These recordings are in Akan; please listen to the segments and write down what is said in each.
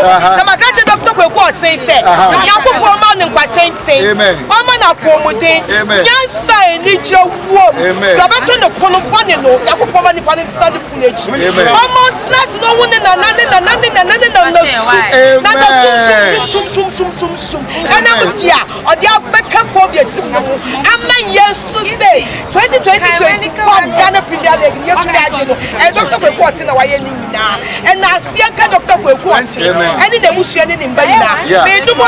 na makache doctor Kweku say Nyankopon ma ne kwatente oma na pomode nyansa enije wo do beto ne kono bone no Nyankopon ma ni pa ne stand punechi oma snacks no woni na na ana mutia odi abeka phobia tim no ama yesu say 2020 Ghana Premier League ni etu aje no e doctor Kweku oti na waye ni nyina e na asia ka doctor Kweku oti eni na muhia ni mba nyina me dumo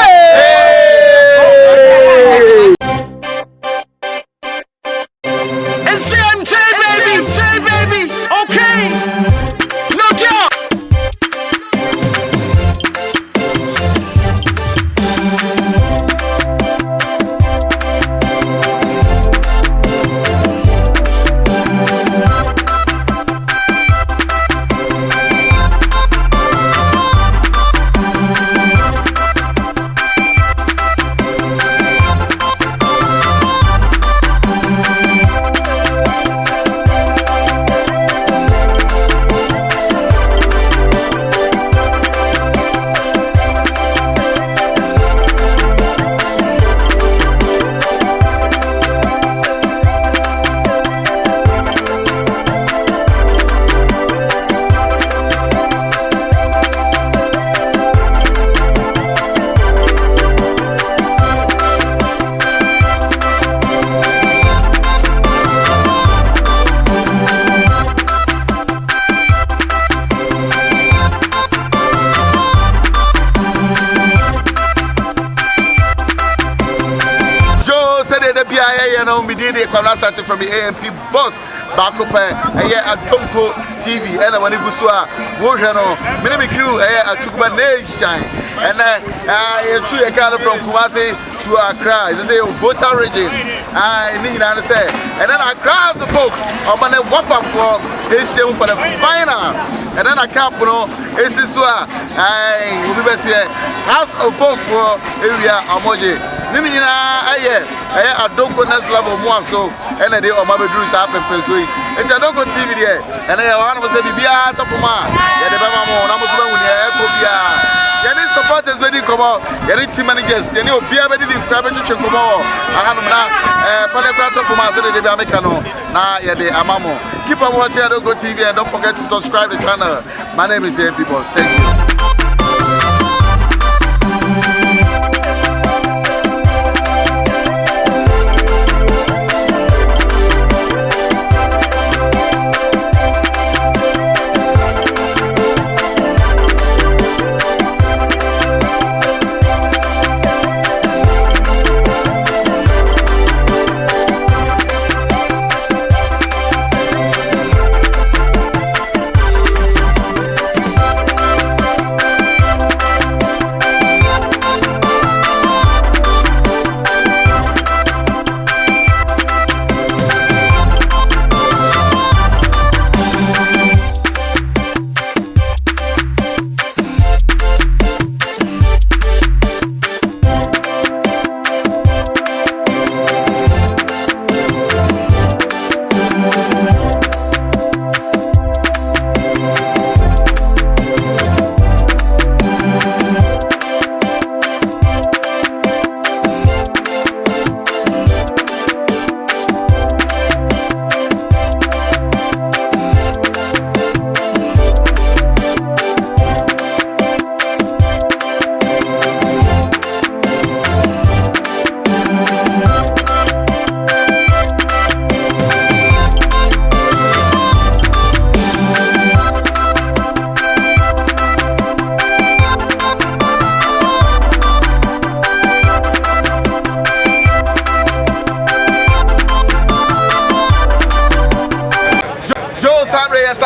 SMT baby okay no doubt Kwamnasati from the AMP boss back up Atonko TV and when you go so wo hwe no me me crew Atukuba Nation and two from Kumasi to Accra is say voter region ni na say and then Accra the folk on the wafa for Asian for the final and then a camp no is so we be say house of folk for area Amoje ni na Adonko next level more so and they o mabedru sa pempe so yi it's Adonko TV there and one of say bibia top ma ya de bema mo na mo so ba wuni e ko bia ya ni supporters be di komo ya ni team managers ya ni obia be di nkra be twetwe komo ahanum na pale kra top ma so de bia meka no na ya de amamo keep on watching Adonko TV and don't forget to subscribe the channel. My name is MP Boss. Thank you.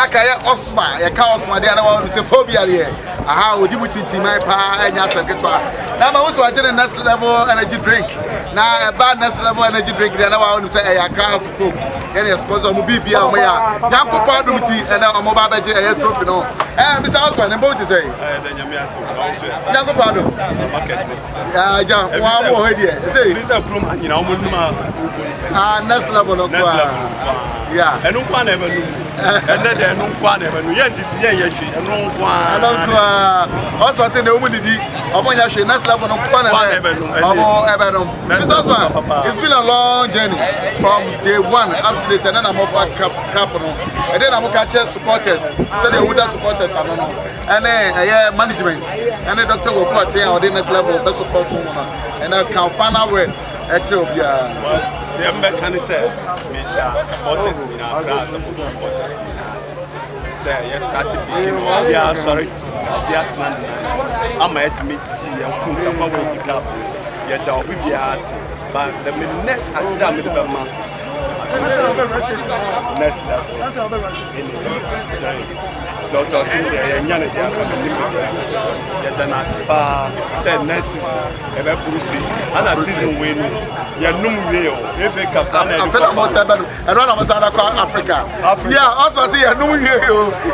Kaya Osma, ya ka Osma dia na wa se phobia here. Aha, odi butiti mai pa enya seketwa. Na ma wo so agene next level energy drink. Na bad next level energy drink dia na wa wo se ya class folk. Any sponsor mu bibia mo ya. Nyankopon adum ti na omo ba beje trophy no. Mr. Osman, nbo ti say. Da nyame aso. Nyankopon adum. Market net say. Ya ja, wa bo he dia. Say. Say krom anyina omo numa. Next level no kwa. Yeah. And no one ever knew. And then no one ever knew. Yet, yes, and no one. Also, saying the woman did upon your next level of fun it's been a long journey from day one up to the 10 and I'm offered capital. And then I'm catch supporters, so they would supporters, I don't know. And then management. And the doctor will put here or the next level best support and I can find out where actually the mechanics supporters in our class of supporters. Yes, started beginning. Yeah, sorry. I'm at me. But the next accident with the next level. Doctor, said next season, and a season win. If it comes out, I'm run of Africa. Yeah, also see a new year.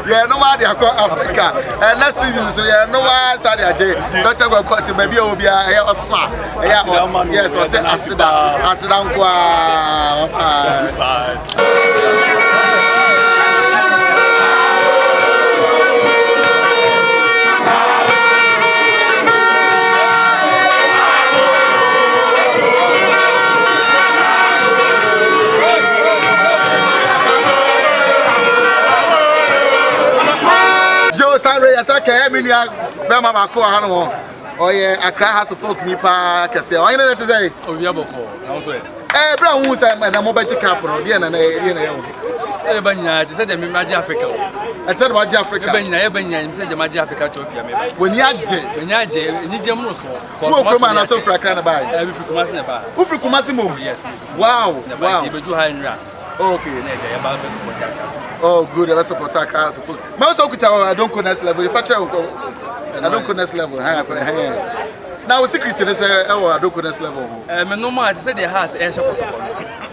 Yeah, no matter Africa. And next season, so yeah, no one Saturday. Doctor will cut to maybe will be a smart. Yes, I said Asidan. Yes, I can't mean Bama Mako Hano. Oh, yeah, Accra has a folk nipa. Can say, I know to say. Oh, Yaboko, also. Brown who's a mobile capital, Diana, Ebanya, said the Magic Africa. I said about Africa. Ebanya, said the Magic Africa Trophy. When Yaje, Nijam Rosso, Woman, so for a kind of buy. Every Kumasneba. Who for Kumasimo? Yes. Wow, wow. Okay. Oh, good. I support our class of food. Most of I don't go next level. If I don't go next level. Now, secret is I don't go next level. No man said the house air shop.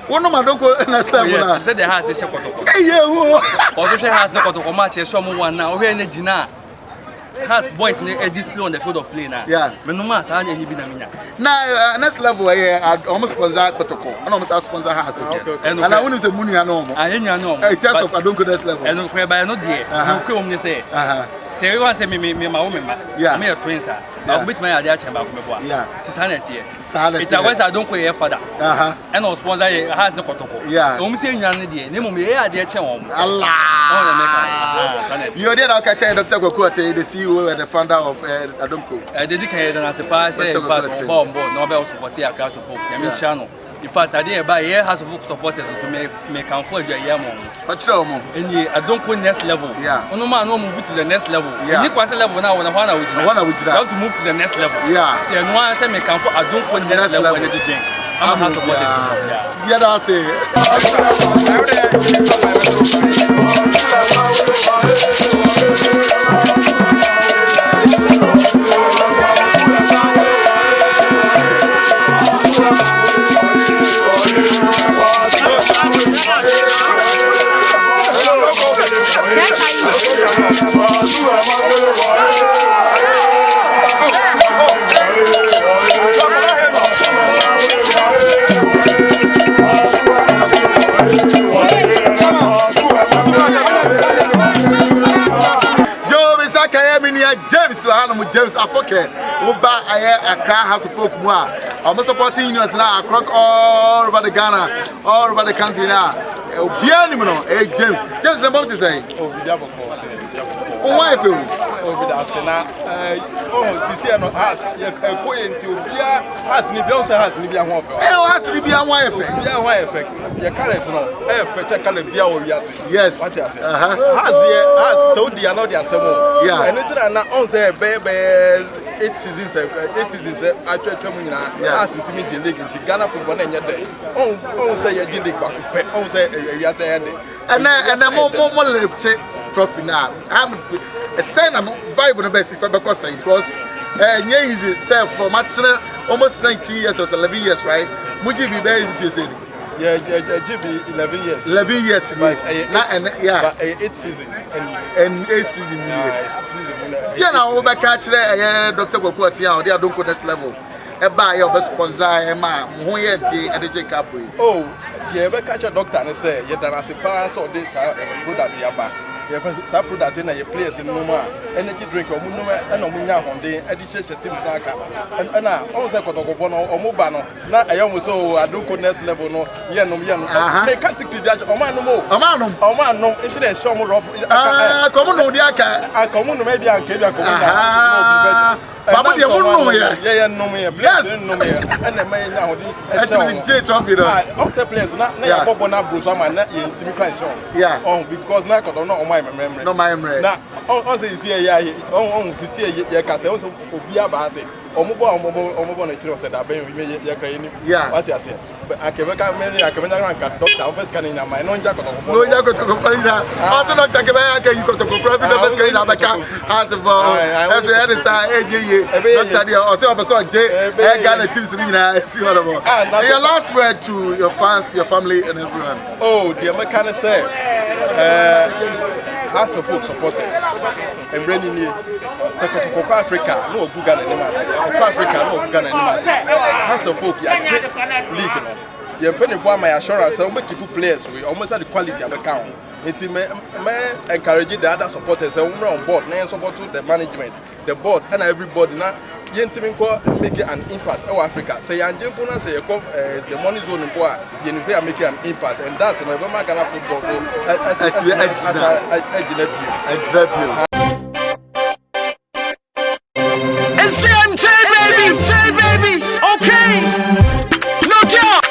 One of my don't go next level. Said the house is shop. Yeah, also, she has the Kotoko match. Someone now, we're in the Gina. Has boys a display on the field of play now. Yeah. But no matter how you be now, next level, I almost sponsor Kotoko. I almost sponsor house. And I want to say money. I know. I know. In terms of I don't go next level. And whereby I know dear. You come and say. Say you want to say me my woman. Yeah. Me a twins. I'll meet my idea chamber. Yeah. It's sanity. It's a ways I don't go father. And our sponsor has the Kotoko. Yeah. I'm saying you're the name of me. I did chamber. Allah. You did not catch Dr. Kokote, the CEO and the founder of Adonko. I dedicated as a pass, bomb, Nobel supporting a class of folk. Channel. In fact, I did buy a house of book supporters to make comfort your yamon. And I don't go next level. Yeah. No man, no move to the next level. Yeah. You can level now when I want to have to move to the next level. Yeah. And one say make comfort, I don't go next level when you drink. I'm a house supporter. Yeah, that's it. James Afoke, Uba Accra House of Folk Moa. I'm supporting unions now across all over the Ghana, all over the country now. James, the moment to say. Why feel? Sisiano has going to be has Nibiansa has Nibia one. Has Nibia one effect. Your colors no. Fetch color Bia or yes. What I say? Has Saudi and not the Asemo. Yeah. And it's not on the baby 8 seasons, I try to has intimate league in Ghana for 1 year. On say a league back, on say and then more trophy now. I'm a sign I'm vibrant best because yeah, easy say for Matana almost 90 years or 11 years, right? Muji be very if you say yeah, GB 11 years. 11 years, yeah. 8 seasons and 8 seasons. Yeah, now over catch there, Dr. Kokotia, they don't go next level. A buy your sponsor, Emma, who yet the Capri. Oh, Yeah, but catch a doctor and say, you don't have to pass all this product yaba. You have some product in your place in Noma, energy drink or Munuma and Omunya on the edition team snacker. And I also got a one or Mubano. Now I almost so I do next level no Yanum Yan. They can't see that Oman no internet show more of common Odiaka and common maybe I can go. Papa, you won't know here. Yeah, no me. Yes, no me. And the man now, actually, J. Trophy. Also, place not near Bobona Bruce, I'm not in Timmy Crenshaw. Yeah, oh, because now I don't know my memory. No, my memory. Now, also, is here, yeah, see, yeah, also, Obia Base. Omo natural said that yeah, what I said. But I can many I can doctor first can in my non jacket. No jacket to go also not take back you got to go profit the best can as of as the other side also J Ghana teams see what about your last word to your fans, your family and everyone. Oh, the American say House of Folk supporters and bringing you Secretary of Africa, no good Ghana Africa, no Ghana House of Folk, league. You penny for my assurance, I make people players with almost the quality of account. It may encourage the other supporters on board, and support the management, the board, and everybody now. Yentiminko make an impact in Africa. Say Anjempuna say the money zone in Boa, you say I make an impact, and that's when I Ghana football it's CMT baby, okay. No doubt.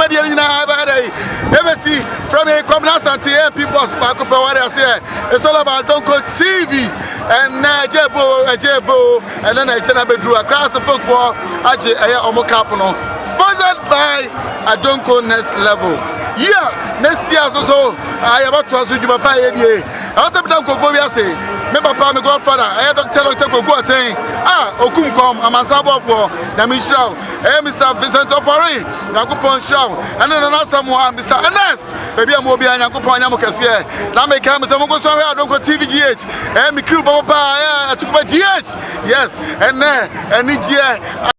dwumadi ni na ba dey ebesi from a community anti MP boss back up what I say it's all about Donko TV and Jebo and then I channel bedru across the folk for aje omo cap no sponsored by Adonko Next Level. Yeah, next year so I about to ask you papa here. I want to be done for me say me papa me godfather I doctor go attain okum kom amansabo for Nyamishaw Mr. Vincent Opori Yakupon Shaw and then someone Mr. Ernest baby am obi Yakupon Nyamokese na me come say mo go so Adonko TV GH me crew papa Atukuba GH yes and then